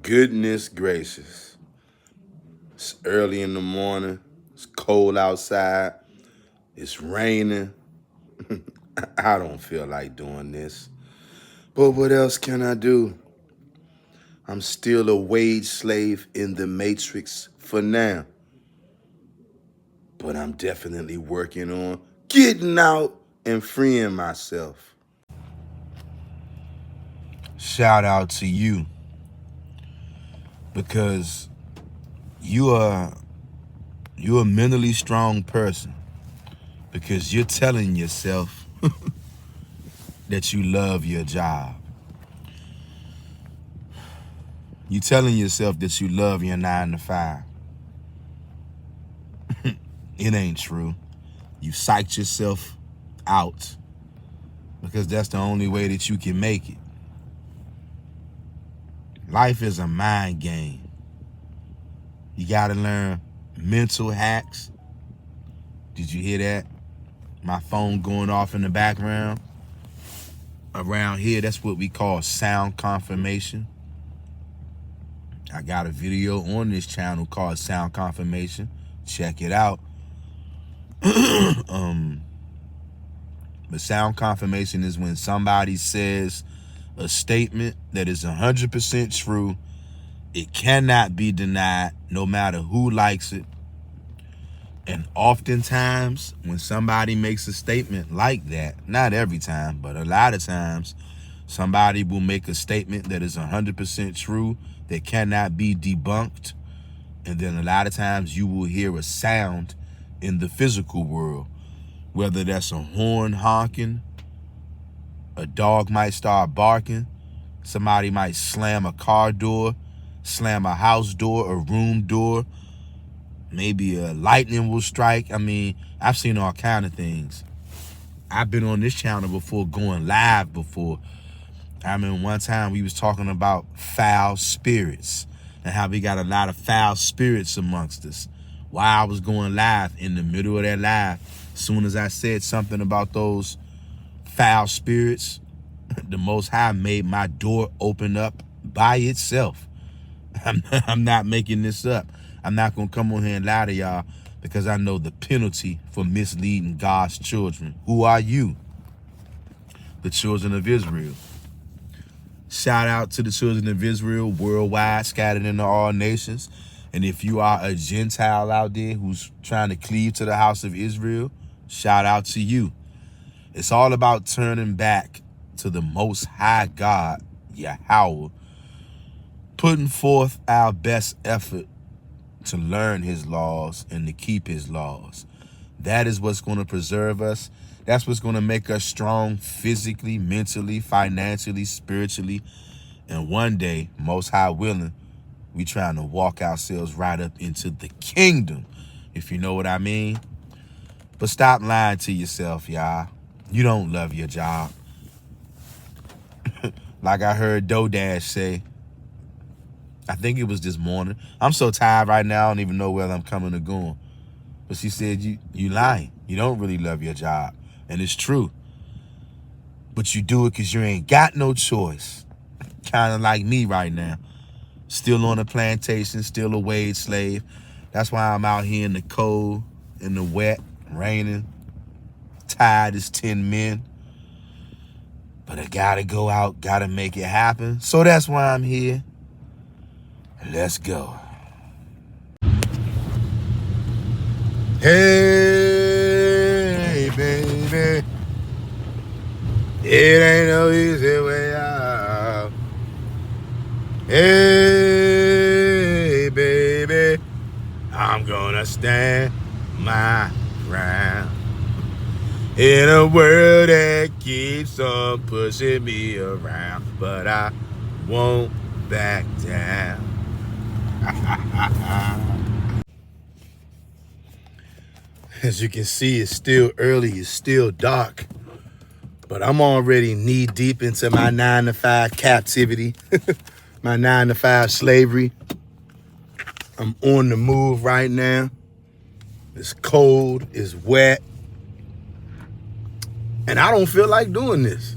Goodness gracious. It's early in the morning. It's cold outside. It's raining. I don't feel like doing this. But what else can I do? I'm still a wage slave in the matrix for now. But I'm definitely working on getting out and freeing myself. Shout out to you, because you're a mentally strong person, because you're telling yourself that you love your job. You're telling yourself that you love your 9 to 5. It ain't true. You psyched yourself out because that's the only way that you can make it. Life is a mind game. You gotta learn mental hacks. Did you hear that? My phone going off in the background. Around here, that's what we call sound confirmation. I got a video on this channel called Sound Confirmation. Check it out. But sound confirmation is when somebody says a statement that is 100% true. It cannot be denied, no matter who likes it. And oftentimes, when somebody makes a statement like that, not every time, but a lot of times, somebody will make a statement that is 100% true, that cannot be debunked. And then a lot of times you will hear a sound in the physical world, whether that's a horn honking, a dog might start barking, somebody might slam a car door, slam a house door, a room door, maybe a lightning will strike. I mean, I've seen all kind of things. I've been on this channel before, going live before. I mean, one time we was talking about foul spirits and how we got a lot of foul spirits amongst us. While I was going live, in the middle of that live, as soon as I said something about those foul spirits, the Most High made my door open up by itself. I'm not making this up. I'm not going to come on here and lie to y'all, because I know the penalty for misleading God's children. Who are you? The children of Israel. Shout out to the children of Israel worldwide, scattered into all nations. And if you are a Gentile out there who's trying to cleave to the house of Israel, shout out to you. It's all about turning back to the Most High God, Yahweh, putting forth our best effort to learn his laws and to keep his laws. That is what's going to preserve us. That's what's going to make us strong physically, mentally, financially, spiritually. And one day, Most High willing, we trying to walk ourselves right up into the kingdom, if you know what I mean. But stop lying to yourself, y'all. You don't love your job. Like I heard DoDash say, I think it was this morning. I'm so tired right now, I don't even know whether I'm coming or going. But she said, you lying. You don't really love your job. And it's true. But you do it because you ain't got no choice. Kind of like me right now. Still on the plantation, still a wage slave. That's why I'm out here in the cold, in the wet, raining, tired as 10 men. But I gotta go out, gotta make it happen. So that's why I'm here. Let's go. Hey, baby. It ain't no easy way out. Hey, baby. I'm gonna stand my ground in a world that keeps on pushing me around, but I won't back down. As you can see, it's still early, it's still dark, but I'm already knee deep into my 9 to 5 captivity, my 9 to 5 slavery. I'm on the move right now. It's cold, it's wet, and I don't feel like doing this.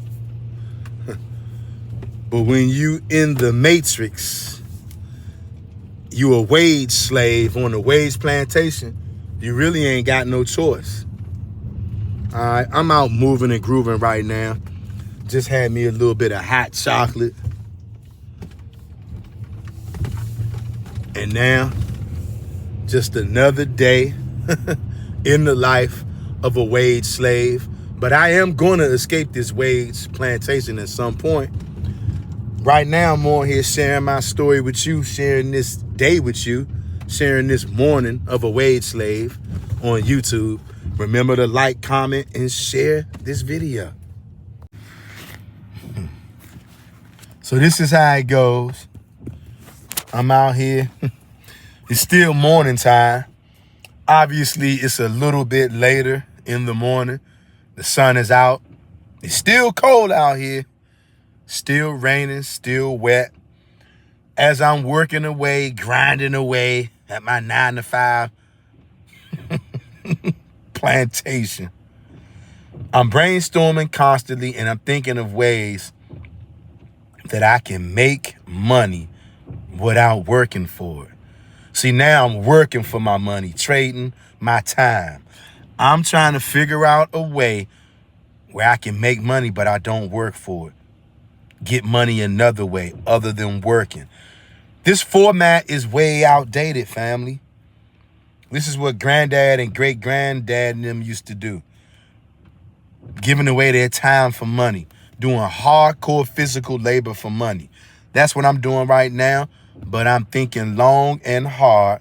But when you in the matrix, you a wage slave on a wage plantation, you really ain't got no choice. All right, I'm out moving and grooving right now. Just had me a little bit of hot chocolate. And now, just another day in the life of a wage slave. But I am going to escape this wage plantation at some point. Right now, I'm on here sharing my story with you, sharing this day with you, sharing this morning of a wage slave on YouTube. Remember to like, comment, and share this video. So this is how it goes. I'm out here. It's still morning time. Obviously, it's a little bit later in the morning. The sun is out. It's still cold out here. Still raining, still wet. As I'm working away, grinding away at my 9-to-5 plantation, I'm brainstorming constantly, and I'm thinking of ways that I can make money without working for it. See, now I'm working for my money, trading my time. I'm trying to figure out a way where I can make money, but I don't work for it. Get money another way other than working. This format is way outdated, family. This is what granddad and great-granddad and them used to do. Giving away their time for money. Doing hardcore physical labor for money. That's what I'm doing right now. But I'm thinking long and hard.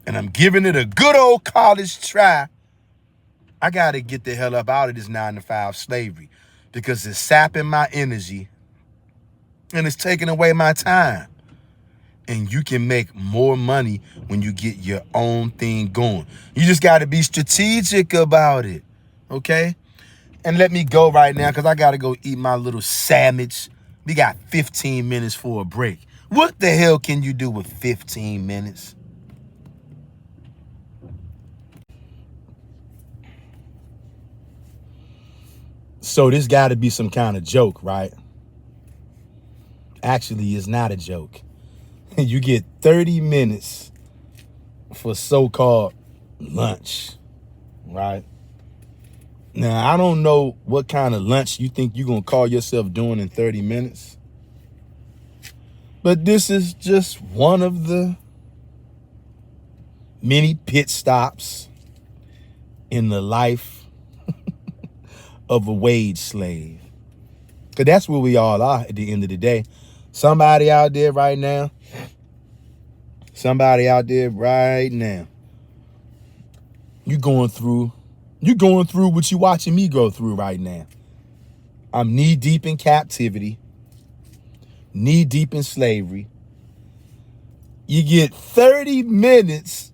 And I'm giving it a good old college try. I got to get the hell up out of this 9-to-5 slavery. Because it's sapping my energy. And it's taking away my time. And you can make more money when you get your own thing going. You just got to be strategic about it. Okay? And let me go right now because I got to go eat my little sandwich. We got 15 minutes for a break. What the hell can you do with 15 minutes? So this got to be some kind of joke, right? Actually, it's not a joke. You get 30 minutes for so-called lunch, right? Now, I don't know what kind of lunch you think you're going to call yourself doing in 30 minutes. But this is just one of the many pit stops in the life of a wage slave. Because that's where we all are at the end of the day. Somebody out there right now, you going through what you watching me go through right now. I'm knee deep in captivity, knee deep in slavery. You get 30 minutes,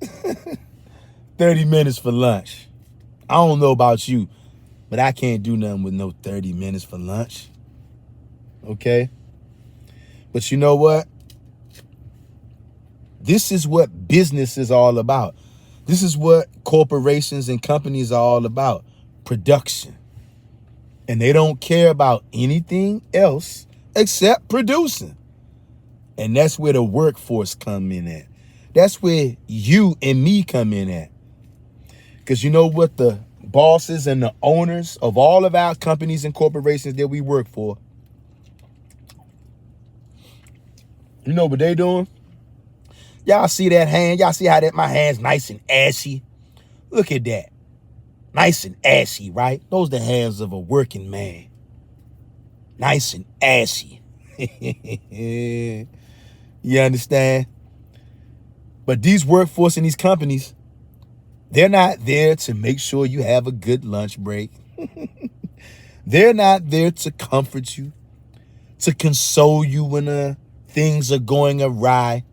30 minutes for lunch. I don't know about you, but I can't do nothing with no 30 minutes for lunch. Okay? But you know what? This is what business is all about. This is what corporations and companies are all about. Production. And they don't care about anything else except producing. And that's where the workforce come in at. That's where you and me come in at. Because you know what the bosses and the owners of all of our companies and corporations that we work for, you know what they doing? Y'all see that hand? Y'all see how that my hand's nice and ashy? Look at that. Nice and ashy, right? Those are the hands of a working man. Nice and ashy. You understand? But these workforce in these companies, they're not there to make sure you have a good lunch break. They're not there to comfort you, to console you when things are going awry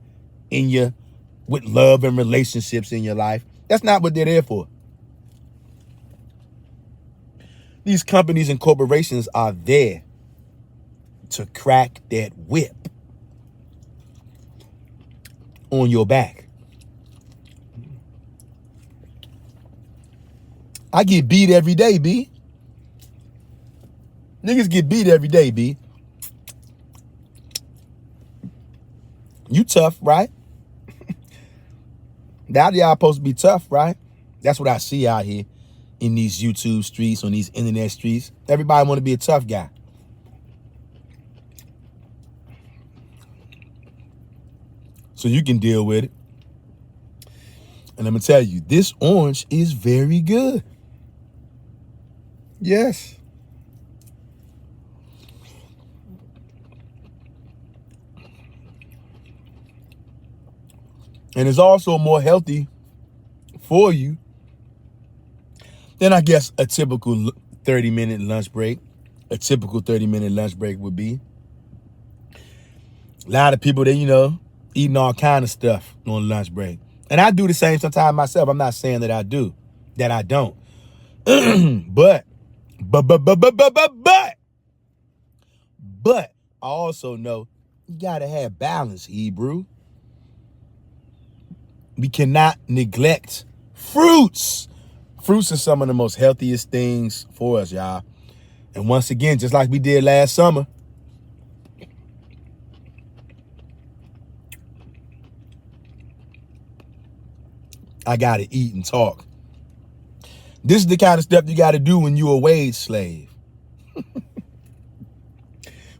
with love and relationships in your life. That's not what they're there for. These companies and corporations are there to crack that whip on your back. I get beat every day, B. Niggas get beat every day, B. You tough, right? Now y'all supposed to be tough, right? That's what I see out here in these YouTube streets, on these internet streets. Everybody want to be a tough guy. So you can deal with it. And I'm going to tell you, this orange is very good. Yes. And it's also more healthy for you than, I guess, a typical 30-minute lunch break. A typical 30-minute lunch break would be. A lot of people, they, eating all kind of stuff on lunch break. And I do the same sometimes myself. I'm not saying that I do, that I don't. But I also know you got to have balance, Hebrew. We cannot neglect fruits. Fruits are some of the most healthiest things for us, y'all. And once again, just like we did last summer, I got to eat and talk. This is the kind of stuff you got to do when you're a wage slave.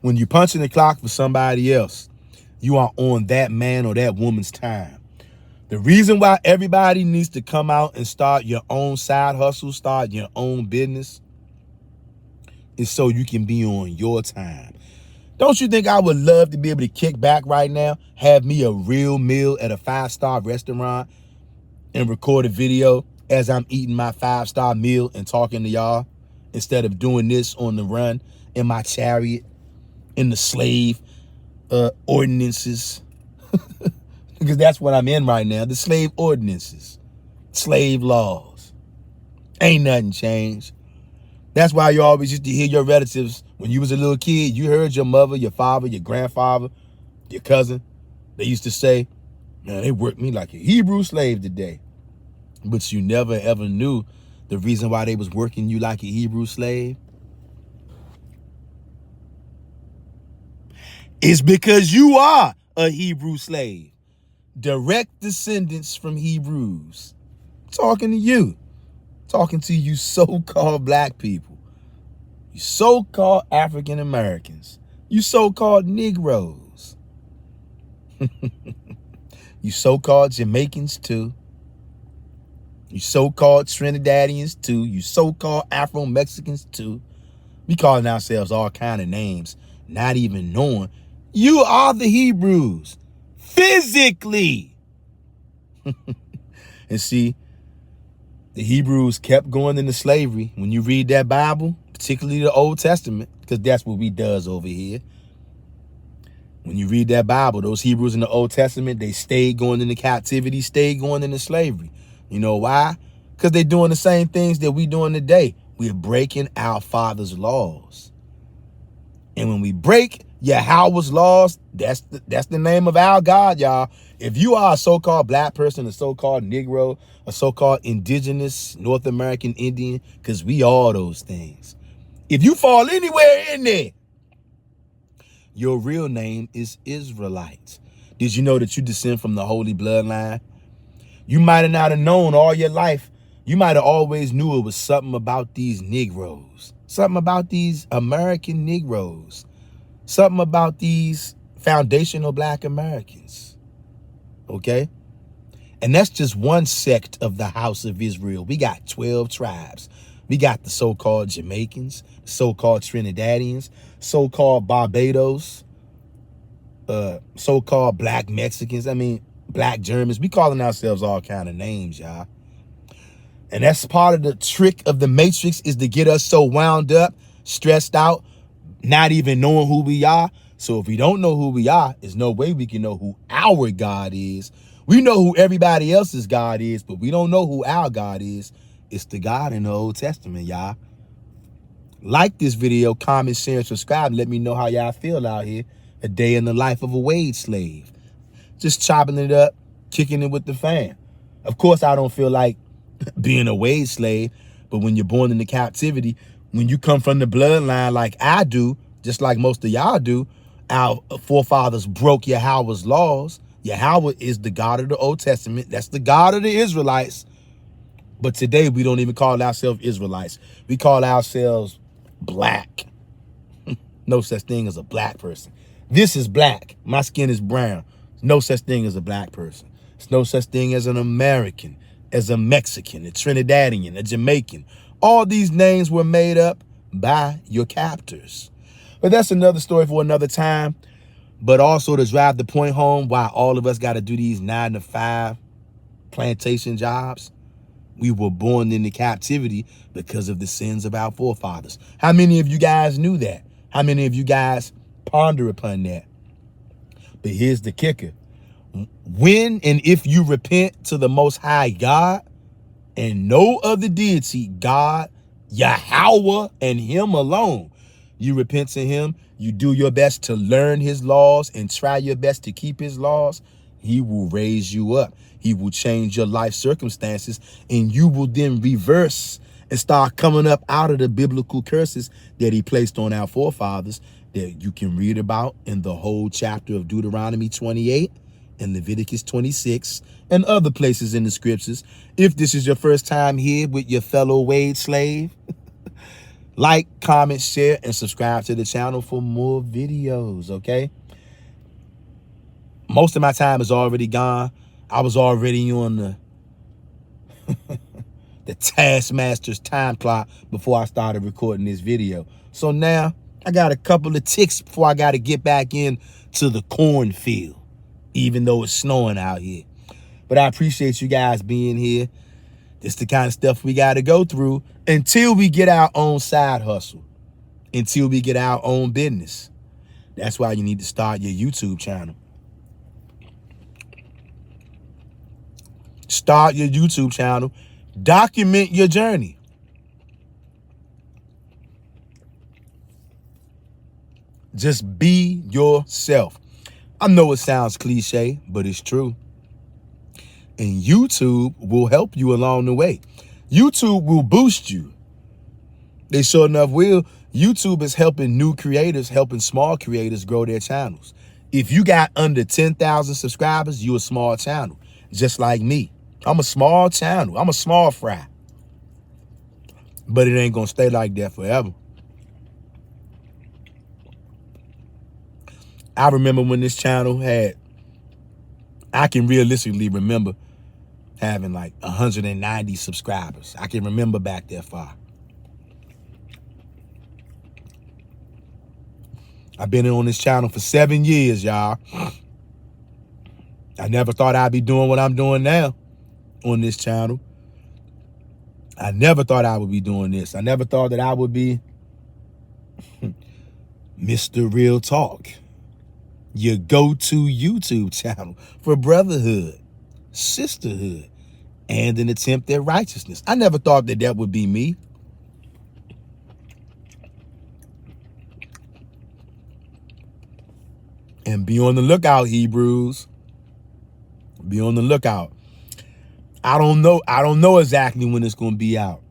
When you're punching the clock for somebody else, you are on that man or that woman's time. The reason why everybody needs to come out and start your own side hustle, start your own business, is so you can be on your time. Don't you think I would love to be able to kick back right now, have me a real meal at a 5-star restaurant and record a video as I'm eating my 5-star meal and talking to y'all, instead of doing this on the run in my chariot, in the slave ordinances? Because that's what I'm in right now, the slave ordinances, slave laws. Ain't nothing changed. That's why you always used to hear your relatives, when you was a little kid, you heard your mother, your father, your grandfather, your cousin, they used to say, man, they worked me like a Hebrew slave today. But you never ever knew the reason why they was working you like a Hebrew slave. It's because you are a Hebrew slave. Direct descendants from Hebrews. Talking to you. Talking to you so-called black people. You so-called African Americans. You so-called Negroes. You so-called Jamaicans too. You so-called Trinidadians too. You so-called Afro-Mexicans too. We calling ourselves all kind of names, not even knowing you are the Hebrews. Physically. And see, the Hebrews kept going into slavery. When you read that Bible, particularly the Old Testament, because that's what we does over here. When you read that Bible, those Hebrews in the Old Testament, they stayed going into captivity, stayed going into slavery. You know why? Because they're doing the same things that we doing today. We're breaking our Father's laws. And when we break Yahweh's laws, that's the name of our God, y'all. If you are a so-called black person, a so-called Negro, a so-called indigenous North American Indian, because we are those things. If you fall anywhere in there, your real name is Israelite. Did you know that you descend from the holy bloodline? You might have not have known all your life. You might have always knew it was something about these Negroes, something about these American Negroes, something about these foundational black Americans. Okay? And that's just one sect of the house of Israel. We got 12 tribes. We got the so-called Jamaicans, so-called Trinidadians, so-called Barbados, so-called black Mexicans. I mean, black Germans. We calling ourselves all kind of names, y'all. And that's part of the trick of the Matrix, is to get us so wound up, stressed out, not even knowing who we are. So if we don't know who we are, there's no way we can know who our God is. We know who everybody else's God is, but we don't know who our God is. It's the God in the Old Testament, y'all. Like this video, comment, share, and subscribe. Let me know how y'all feel out here. A day in the life of a wage slave. Just chopping it up, kicking it with the fam. Of course, I don't feel like being a wage slave, but when you're born into captivity, when you come from the bloodline like I do, just like most of y'all do, our forefathers broke Yahweh's laws. Yahweh is the God of the Old Testament. That's the God of the Israelites. But today we don't even call ourselves Israelites. We call ourselves black. No such thing as a black person. This is black. My skin is brown. No such thing as a black person. There's no such thing as an American, as a Mexican, a Trinidadian, a Jamaican. All these names were made up by your captors. But that's another story for another time. But also to drive the point home why all of us got to do these 9-to-5 plantation jobs. We were born into captivity because of the sins of our forefathers. How many of you guys knew that? How many of you guys ponder upon that? But here's the kicker. When and if you repent to the Most High God and no other deity, God, Yahweh, and him alone, you repent to him, you do your best to learn his laws and try your best to keep his laws, he will raise you up. He will change your life circumstances, and you will then reverse and start coming up out of the biblical curses that he placed on our forefathers that you can read about in the whole chapter of Deuteronomy 28 and Leviticus 26 and other places in the scriptures. If this is your first time here with your fellow wage slave, like, comment, share, and subscribe to the channel for more videos, okay? Most of my time is already gone. I was already on the Taskmaster's time clock before I started recording this video. So now I got a couple of ticks before I got to get back in to the cornfield, even though it's snowing out here. But I appreciate you guys being here. This the kind of stuff we got to go through until we get our own side hustle, until we get our own business. That's why you need to start your YouTube channel. Start your YouTube channel. Document your journey. Just be yourself. I know it sounds cliche, but it's true. And YouTube will help you along the way. YouTube will boost you. They sure enough will. YouTube is helping new creators, helping small creators grow their channels. If you got under 10,000 subscribers, you're a small channel, just like me. I'm a small channel. I'm a small fry. But it ain't going to stay like that forever. I remember when this channel I can realistically remember having like 190 subscribers. I can remember back that far. I've been on this channel for 7 years, y'all. I never thought I'd be doing what I'm doing now on this channel. I never thought I would be doing this. I never thought that I would be Mr. Real Talk, your go-to YouTube channel for brotherhood, sisterhood, and an attempt at righteousness. I never thought that that would be me. And be on the lookout, Hebrews. Be on the lookout. I don't know exactly when it's going to be out.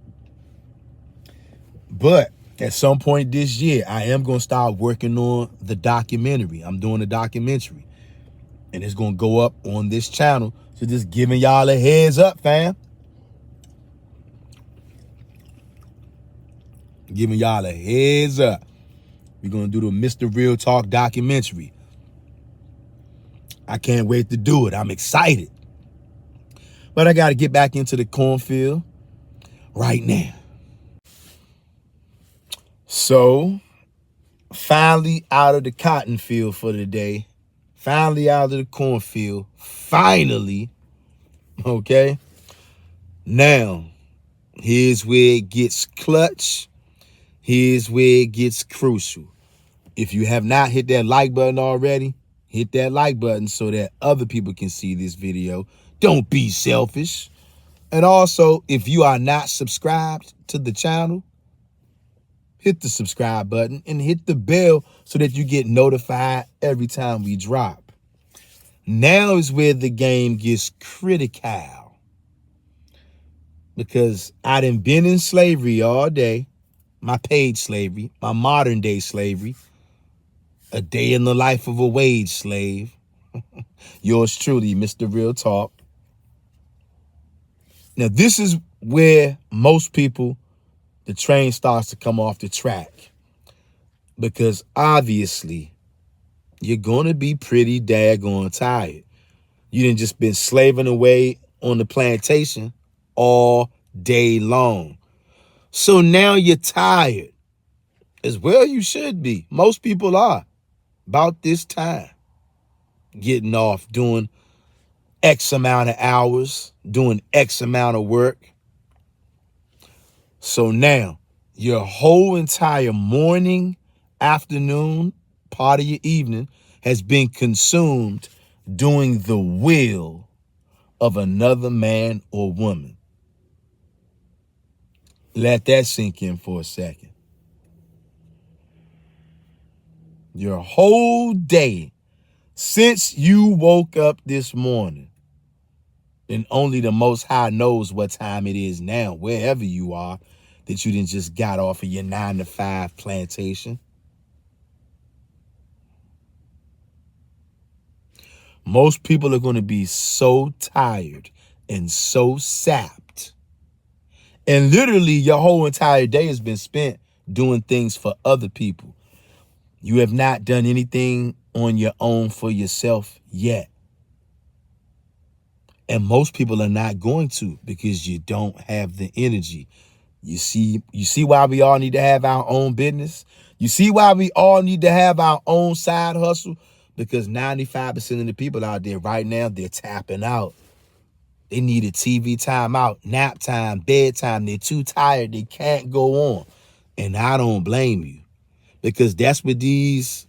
But at some point this year, I am going to start working on the documentary. I'm doing a documentary. And it's going to go up on this channel. So just giving y'all a heads up, fam. Giving y'all a heads up. We're going to do the Mr. Real Talk documentary. I can't wait to do it. I'm excited. But I got to get back into the cornfield right now. So, finally out of the cotton field for the day. Finally out of the cornfield. Finally. Okay. Now, here's where it gets clutch. Here's where it gets crucial. If you have not hit that like button already, hit that like button so that other people can see this video. Don't be selfish. And also, if you are not subscribed to the channel, hit the subscribe button and hit the bell so that you get notified every time we drop. Now is where the game gets critical. Because I done been in slavery all day. My paid slavery, my modern day slavery. A day in the life of a wage slave. Yours truly, Mr. Real Talk. Now, this is where most people, the train starts to come off the track. Because obviously, you're going to be pretty daggone tired. You didn't just been slaving away on the plantation all day long. So now you're tired. As well you should be. Most people are. About this time. Getting off, doing X amount of hours, doing X amount of work. So now, your whole entire morning, afternoon, part of your evening has been consumed doing the will of another man or woman. Let that sink in for a second. Your whole day, since you woke up this morning, and only the Most High knows what time it is now, wherever you are, that you didn't just got off of your 9-to-5 plantation. Most people are going to be so tired and so sapped. And literally your whole entire day has been spent doing things for other people. You have not done anything on your own for yourself yet. And most people are not going to, because you don't have the energy. You see why we all need to have our own business? You see why we all need to have our own side hustle? Because 95% of the people out there right now, they're tapping out. They need a TV time out, nap time, bedtime. They're too tired. They can't go on. And I don't blame you, because that's what these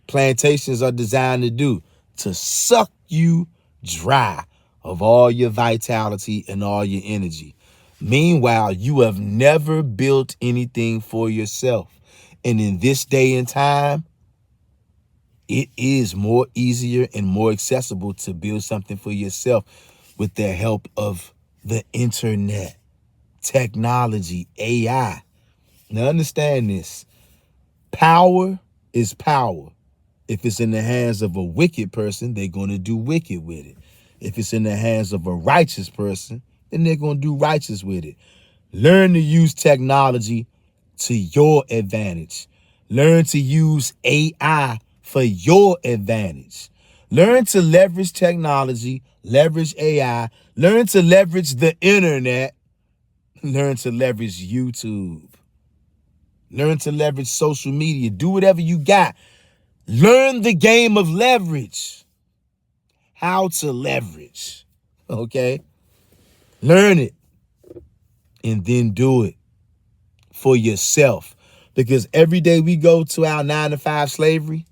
plantations are designed to do, to suck you dry of all your vitality and all your energy. Meanwhile, you have never built anything for yourself. And in this day and time, it is more easier and more accessible to build something for yourself with the help of the internet, technology, AI. Now understand this. Power is power. If it's in the hands of a wicked person, they're going to do wicked with it. If it's in the hands of a righteous person, then they're going to do righteous with it. Learn to use technology to your advantage. Learn to use AI for your advantage. Learn to leverage technology, leverage AI, learn to leverage the internet, learn to leverage YouTube, learn to leverage social media. Do whatever you got. Learn the game of leverage. How to leverage. Okay? Learn it. And then do it for yourself. Because every day we go to our 9-to-5 slavery,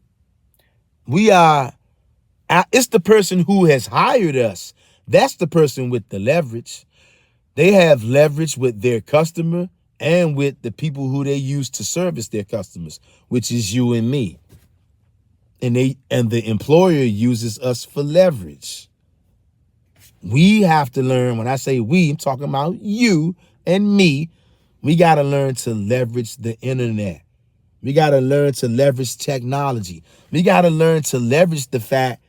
it's the person who has hired us. That's the person with the leverage. They have leverage with their customer and with the people who they use to service their customers, which is you and me. And the employer uses us for leverage. We have to learn, when I say we, I'm talking about you and me. We got to learn to leverage the internet. We got to learn to leverage technology. We got to learn to leverage the fact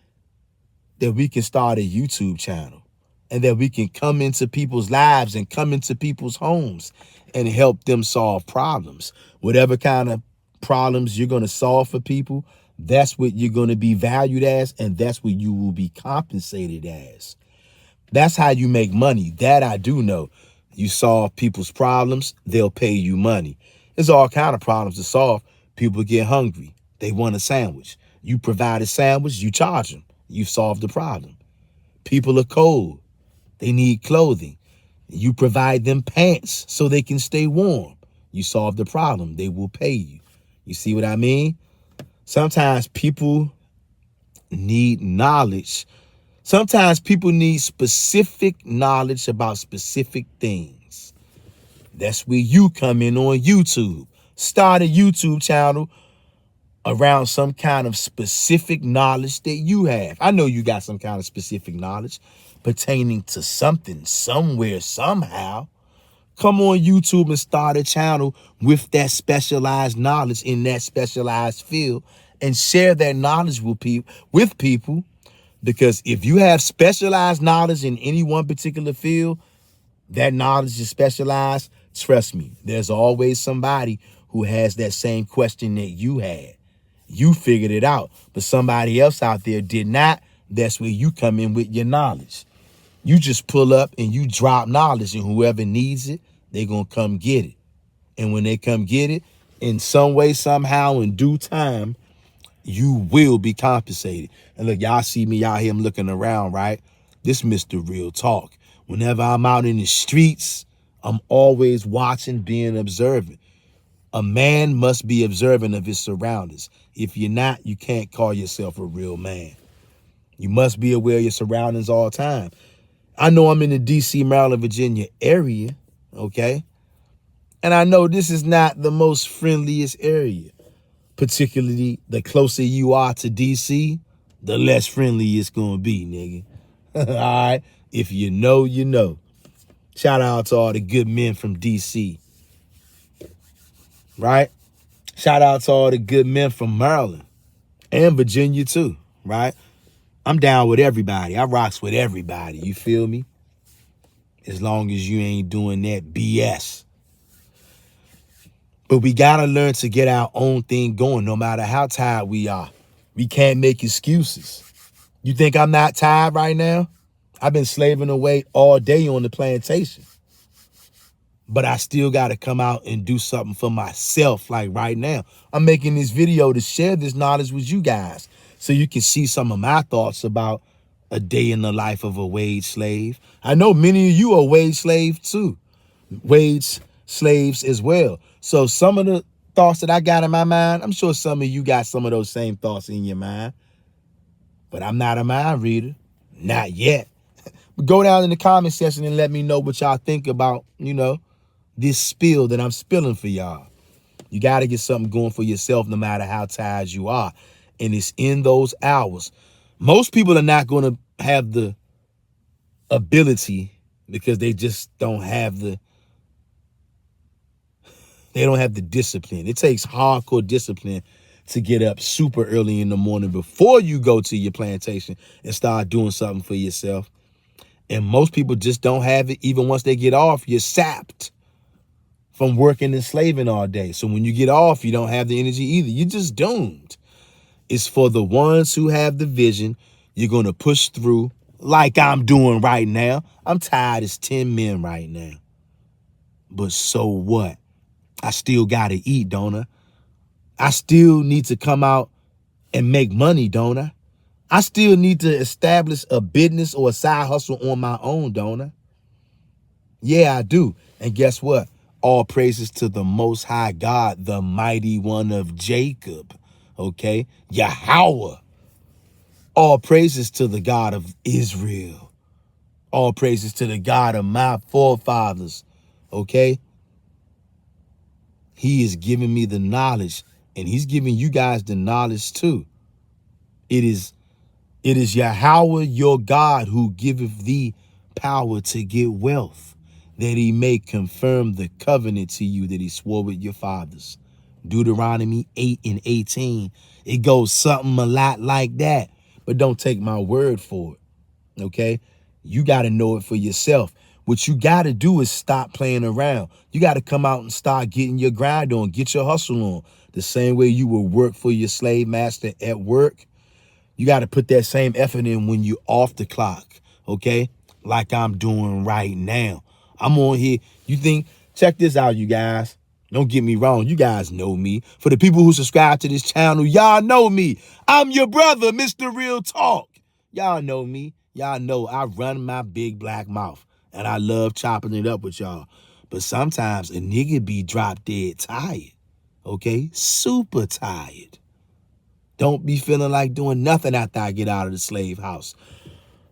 that we can start a YouTube channel and that we can come into people's lives and come into people's homes and help them solve problems. Whatever kind of problems you're going to solve for people, that's what you're going to be valued as, and that's what you will be compensated as. That's how you make money. That I do know. You solve people's problems, they'll pay you money. There's all kind of problems to solve. People get hungry. They want a sandwich. You provide a sandwich, you charge them. You've solved the problem. People are cold. They need clothing. You provide them pants so they can stay warm. You solve the problem. They will pay you. You see what I mean? Sometimes people need knowledge. Sometimes people need specific knowledge about specific things. That's where you come in on YouTube. Start a YouTube channel around some kind of specific knowledge that you have. I know you got some kind of specific knowledge pertaining to something, somewhere, somehow. Come on YouTube and start a channel with that specialized knowledge in that specialized field and share that knowledge with people Because if you have specialized knowledge in any one particular field, that knowledge is specialized. Trust me, there's always somebody who has that same question that you had. You figured it out, but somebody else out there did not. That's where you come in with your knowledge. You just pull up and you drop knowledge, and whoever needs it, they're going to come get it. And when they come get it, in some way, somehow, in due time, you will be compensated. And look, y'all see me out here, I'm looking around, right? This Mr. Real Talk. Whenever I'm out in the streets, I'm always watching, being observant. A man must be observant of his surroundings. If you're not, you can't call yourself a real man. You must be aware of your surroundings all the time. I know I'm in the D.C., Maryland, Virginia area, okay? And I know this is not the most friendliest area. Particularly, the closer you are to D.C., the less friendly it's going to be, nigga. All right? If you know, you know. Shout out to all the good men from D.C., right? Shout out to all the good men from Maryland and Virginia, too, right? I'm down with everybody. I rocks with everybody. You feel me? As long as you ain't doing that BS. But we got to learn to get our own thing going no matter how tired we are. We can't make excuses. You think I'm not tired right now? I've been slaving away all day on the plantation. But I still got to come out and do something for myself like right now. I'm making this video to share this knowledge with you guys so you can see some of my thoughts about a day in the life of a wage slave. I know many of you are wage slaves too. Wage slaves as well. So some of the thoughts that I got in my mind, I'm sure some of you got some of those same thoughts in your mind. But I'm not a mind reader. Not yet. But go down in the comment section and let me know what y'all think about, this spill that I'm spilling for y'all. You got to get something going for yourself no matter how tired you are. And it's in those hours. Most people are not going to have the ability because they just don't have the discipline. It takes hardcore discipline to get up super early in the morning before you go to your plantation and start doing something for yourself. And most people just don't have it. Even once they get off, you're sapped from working and slaving all day. So when you get off, you don't have the energy either. You're just doomed. It's for the ones who have the vision. You're going to push through like I'm doing right now. I'm tired as 10 men right now. But so what? I still got to eat, don't I? I still need to come out and make money, don't I? I still need to establish a business or a side hustle on my own, don't I? Yeah, I do. And guess what? All praises to the Most High God, the Mighty One of Jacob, okay? Yahweh. All praises to the God of Israel. All praises to the God of my forefathers, okay? He is giving me the knowledge, and he's giving you guys the knowledge too. It is Yahweh your God who giveth thee power to get wealth, that he may confirm the covenant to you that he swore with your fathers. Deuteronomy 8:18. It goes something a lot like that. But don't take my word for it, okay? You got to know it for yourself. What you got to do is stop playing around. You got to come out and start getting your grind on, get your hustle on. The same way you will work for your slave master at work, you got to put that same effort in when you off the clock, okay? Like I'm doing right now. I'm on here. You think, check this out, you guys. Don't get me wrong. You guys know me. For the people who subscribe to this channel, y'all know me. I'm your brother, Mr. Real Talk. Y'all know me. Y'all know I run my big black mouth. And I love chopping it up with y'all. But sometimes a nigga be drop dead tired, okay? Super tired. Don't be feeling like doing nothing after I get out of the slave house.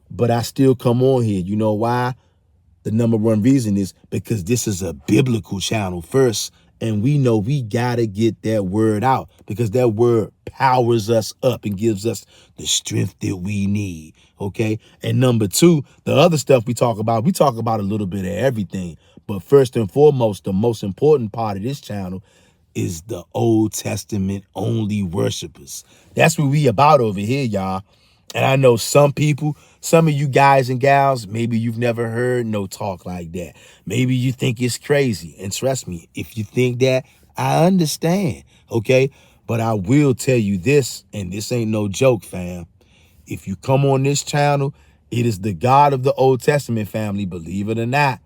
But I still come on here. You know why? The number one reason is because this is a biblical channel first. And we know we got to get that word out because that word powers us up and gives us the strength that we need. Okay. And number two, the other stuff we talk about a little bit of everything. But first and foremost, the most important part of this channel is the Old Testament only worshipers. That's what we about over here, y'all. And I know some people, some of you guys and gals, maybe you've never heard no talk like that. Maybe you think it's crazy. And trust me, if you think that, I understand, okay? But I will tell you this, and this ain't no joke, fam. If you come on this channel, it is the God of the Old Testament, family, believe it or not.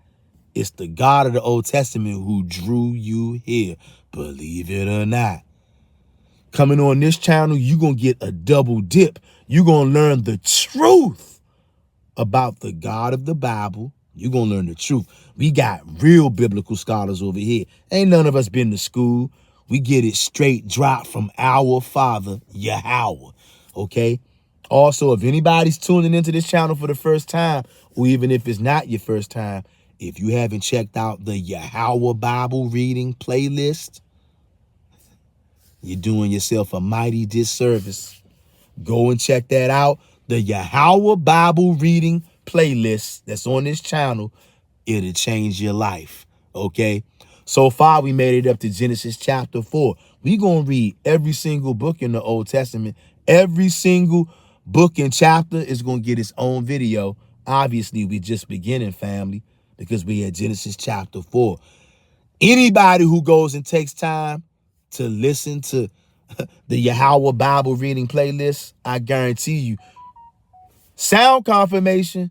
It's the God of the Old Testament who drew you here, believe it or not. Coming on this channel, you're going to get a double dip. You're going to learn the truth about the God of the Bible. You're going to learn the truth. We got real biblical scholars over here. Ain't none of us been to school. We get it straight dropped from our Father, Yahweh, okay? Also, if anybody's tuning into this channel for the first time, or even if it's not your first time, if you haven't checked out the Yahweh Bible reading playlist, you're doing yourself a mighty disservice. Go and check that out. The Yahweh Bible reading playlist that's on this channel, it'll change your life, okay? So far, we made it up to Genesis chapter 4. We're going to read every single book in the Old Testament. Every single book and chapter is going to get its own video. Obviously, we're just beginning, family, because we at Genesis chapter 4. Anybody who goes and takes time to listen to the Yahweh Bible reading playlist, I guarantee you, sound confirmation,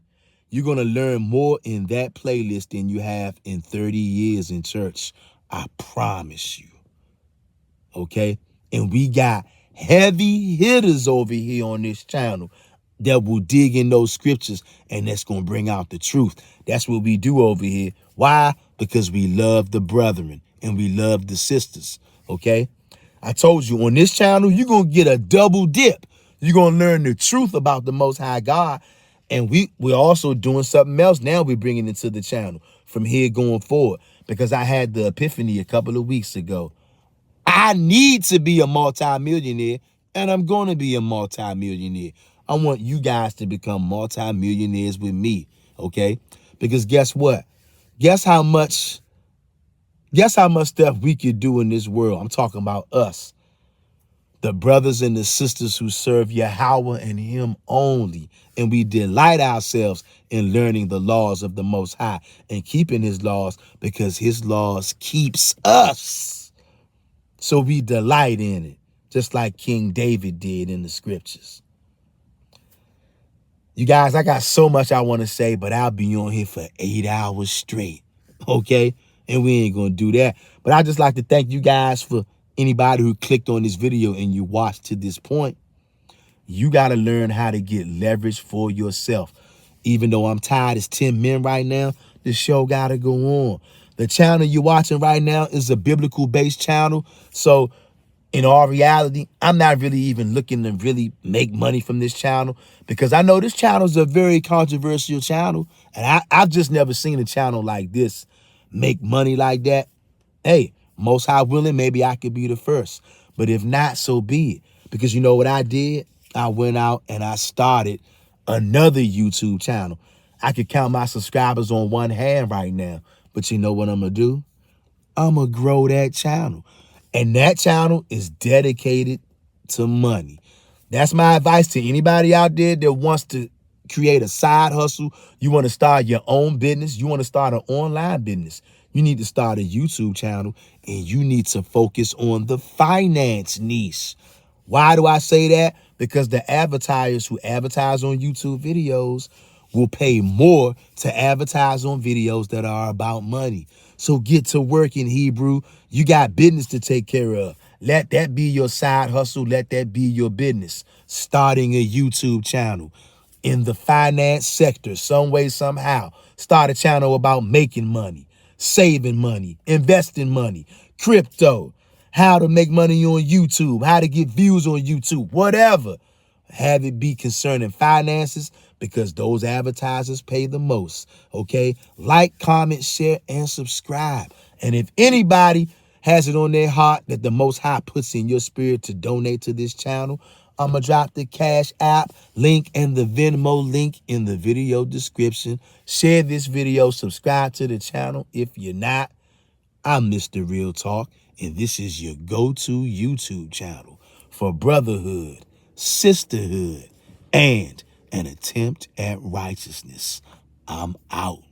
you're going to learn more in that playlist than you have in 30 years in church. I promise you. Okay? And we got heavy hitters over here on this channel that will dig in those scriptures, and that's going to bring out the truth. That's what we do over here. Why? Because we love the brethren and we love the sisters. Okay? I told you, on this channel, you're going to get a double dip. You're going to learn the truth about the Most High God. And we're also doing something else now we're bringing into the channel from here going forward, because I had the epiphany a couple of weeks ago. I need to be a multimillionaire, and I'm going to be a multimillionaire. I want you guys to become multimillionaires with me, okay? Because guess what? Guess how much stuff we could do in this world. I'm talking about us, the brothers and the sisters who serve Yahweh and him only. And we delight ourselves in learning the laws of the Most High and keeping his laws, because his laws keeps us. So we delight in it, just like King David did in the scriptures. You guys, I got so much I want to say, but I'll be on here for 8 hours straight, okay? And we ain't going to do that. But I just like to thank you guys for anybody who clicked on this video and you watched to this point. You got to learn how to get leverage for yourself. Even though I'm tired as 10 men right now, the show got to go on. The channel you're watching right now is a biblical-based channel. So in all reality, I'm not really even looking to really make money from this channel, because I know this channel is a very controversial channel. And I've just never seen a channel like this make money like that. Hey, Most High willing, maybe I could be the first. But if not, so be it. Because you know what I did? I went out and I started another YouTube channel. I could count my subscribers on one hand right now. But you know what I'm going to do? I'm going to grow that channel. And that channel is dedicated to money. That's my advice to anybody out there that wants to create a side hustle. You want to start your own business. You want to start an online business. You need to start a YouTube channel, and you need to focus on the finance niche. Why do I say that? Because the advertisers who advertise on YouTube videos will pay more to advertise on videos that are about money. So get to work in Hebrew. You got business to take care of. Let that be your side hustle. Let that be your business. Starting a YouTube channel in the finance sector, some way, somehow. Start a channel about making money, saving money, investing money, crypto, how to make money on YouTube, how to get views on YouTube, whatever. Have it be concerning finances, because those advertisers pay the most, okay? Like, comment, share, and subscribe. And if anybody has it on their heart that the Most High puts in your spirit to donate to this channel, I'm going to drop the Cash App link and the Venmo link in the video description. Share this video, subscribe to the channel. If you're not, I'm Mr. Real Talk, and this is your go-to YouTube channel for brotherhood, sisterhood, and an attempt at righteousness. I'm out.